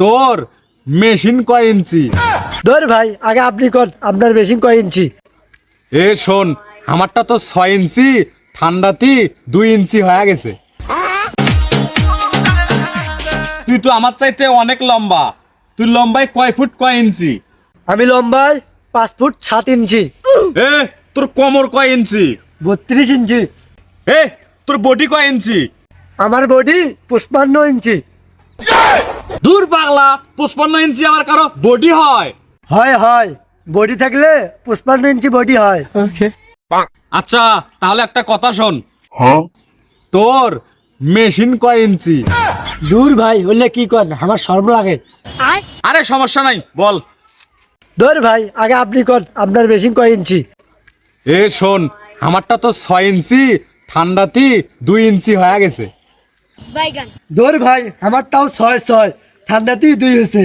তোর মেশিন কয় ইঞ্চি? ধর ভাই আগে আপনি কোন আপনার মেশিন কয় ইঞ্চি? এ শোন, আমারটা তো 6 ইঞ্চি, ঠান্ডাতে 2 ইঞ্চি হয়ে গেছে। তুই তো আমার চাইতে অনেক লম্বা, তুই লম্বায় কয় ফুট কয় ইঞ্চি? আমি লম্বায় 5 ফুট 7 ইঞ্চি। এ তোর কোমর কয় ইঞ্চি? 32 ইঞ্চি। এ তোর বডি কয় ইঞ্চি? আমার বডি 55 ইঞ্চি। দূর পাগলা, 55 ইঞ্চি আমার কারো বডি হয়? হয় হয়, বডি থাকলে 55 ইঞ্চি বডি হয়। আচ্ছা তাহলে একটা কথা শোন, তোর মেশিন কয় ইঞ্চি? দূর ভাই বললে কি কর, আমার শরম লাগে। আরে সমস্যা নাই, বল। ধর ভাই আগে আপনি কোন আপনার মেশিন কয় ইঞ্চি? এ শোন, আমারটা তো 6 ইঞ্চি, ঠান্ডাতে 2 ইঞ্চি হয়ে গেছে। ধর ভাই আমারটাও 6 ঠান্ডাতেই 2 হয়েছে।